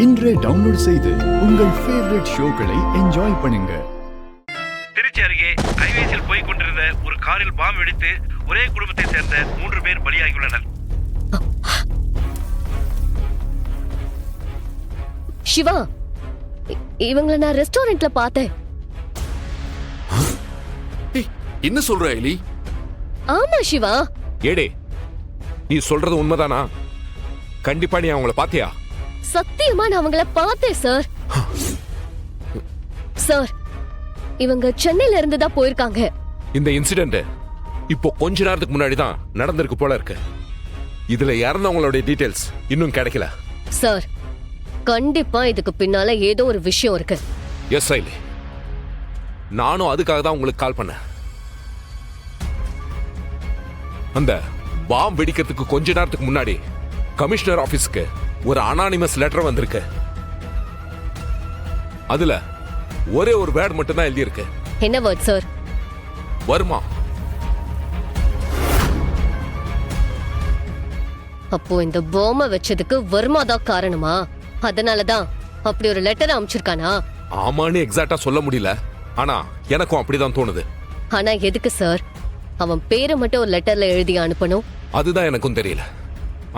இன்றே டவுன்லோட் செய்து உங்கள் ஃபேவரட் ஷோக்களை என்ஜாய் பண்ணுங்க. திருச்சி அருகே ஹைவேஸில் போய் கொண்டிருந்த ஒரு காரில் பாம்பு வெடித்து ஒரே குடும்பத்தை சேர்ந்த 3 பேர் பலியாகியுள்ளனர். சிவா, இவங்களை நான் ரெஸ்டாரண்ட்ல பார்த்தேன். என்ன சொல்ற எலி? ஆமா சிவா. ஏடே, நீ சொல்றது உண்மைதானா? கண்டிப்பா நீ அவங்கள பாத்தியா? சத்தியமா நான் அவங்கள பார்த்தேன் சார். சார், இவங்க சென்னையில இருந்து தான் போயிருக்காங்க. இந்த இன்சிடென்ட் இப்போ கொஞ்ச நேரத்துக்கு முன்னாடி தான் நடந்திருக்கு போல இருக்கு. இதுல இறந்தவங்களோட டீடைல்ஸ் இன்னும் கிடைக்கல. சார், கண்டிப்பா இதுக்கு பின்னால ஏதோ ஒரு விஷயம் இருக்கு. எஸ் ஐலி, நானும் அதுக்காக தான் உங்களுக்கு கால் பண்ணேன். அந்த பாம் வெடிக்கிறதுக்கு கொஞ்ச நேரத்துக்கு முன்னாடி கமிஷனர் ஆபீஸ்க்கு ஒரு அனானிமஸ் லெட்டர் வந்திருக்கு. அதுல ஒரே ஒரு வேர்ட் மட்டும் தான் எழுதி இருக்கு. என்ன வேர்ட் சார்? வர்மா. அப்போ இந்த பாம்பை வச்சதுக்கு வர்மா தான் காரணமா? அதனாலதான் அப்படி ஒரு லெட்டர் அனுப்பிச்சிருக்கானா? ஆமான்னு எக்ஸாக்ட்டா சொல்ல முடியல, ஆனா எனக்கும் அப்படிதான் தோணுது. ஆனா எதுக்கு சார் அவன் பேரை மட்டும் ஒரு லெட்டர்ல எழுதி அனுப்பணும்? அதுதான் எனக்கும் தெரியல.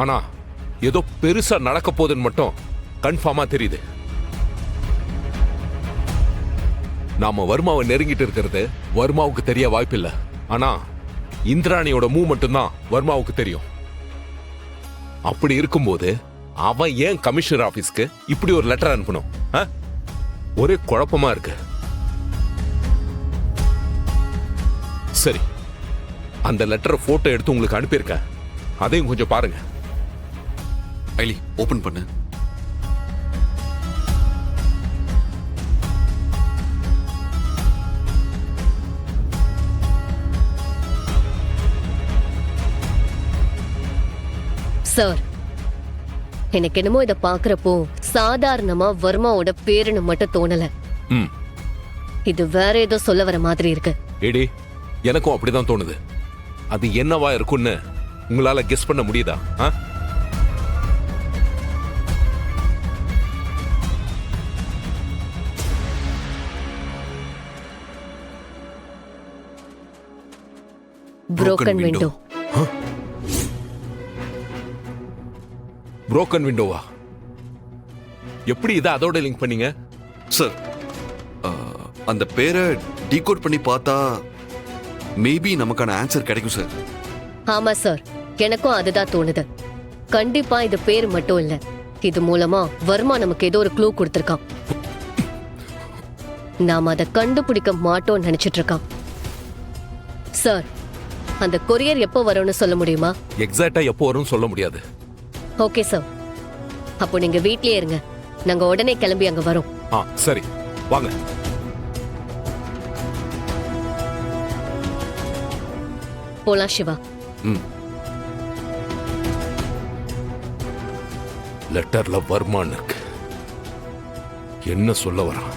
ஆனா ஏதோ பெருசா நடக்க போகுதுன்னு மட்டும் கன்ஃபார்மா தெரியுது. நாம வர்மாவை நெருங்கிட்டு இருக்கிறது வர்மாவுக்கு தெரிய வாய்ப்பில்லை. ஆனா இந்திராணியோட மூவ்மெண்ட் தான் வர்மாவுக்கு தெரியும். அப்படி இருக்கும்போது அவன் ஏன் கமிஷனர் ஆபீஸ்க்கு இப்படி ஒரு லெட்டர் அனுப்பணும்? ஒரே குழப்பமா இருக்கு. சரி, அந்த லெட்டரை போட்டோ எடுத்து உங்களுக்கு அனுப்பியிருக்கேன், அதையும் கொஞ்சம் பாருங்க. ஐலி, ஓபன் பண்ணு. சார், எனக்கு என்னமோ இத பாக்குறப்போ சாதாரணமா வர்மாவோட பேருன்னு மட்டும் தோணல. இது வேற ஏதோ சொல்ல வர மாதிரி இருக்கு. ஏடி, எனக்கும் அப்படிதான் தோணுது. அது என்னவா இருக்கும்னு உங்களால கெஸ் பண்ண முடியுதா? Broken window. புரோக்கன் விண்டோவா? எப்படி இதை அதோட லிங்க் பண்ணீங்க? சார், அந்த பேரை டீகோட் பண்ணி பார்த்தா மேபி நமக்கான ஆன்சர் கிடைக்கும் சார். ஆமா சார், எனக்கும் அதுதான் தோணுது. கண்டிப்பா இது பேர் மட்டும் இல்ல, இது மூலமா வர்மா நமக்கு ஏதோ ஒரு க்ளூ கொடுத்திருக்கான். நாம அதை கண்டுபிடிக்க மாட்டோம் நினைச்சிட்டு இருக்கான். சார், அந்த கொரியர் எப்போ வரும்னு சொல்ல முடியுமா? எக்ஸாக்ட்டா எப்போ வரும்னு சொல்ல முடியாது. ஓகே சார், அப்போ நீங்க வீட்லயே இருங்க, நாங்க உடனே கிளம்பி அங்க வரோம். சரி, வாங்க. போலாம் சிவா. லெட்டர்ல வர்மான்னு இருக்கு. என்ன சொல்ல வரான்?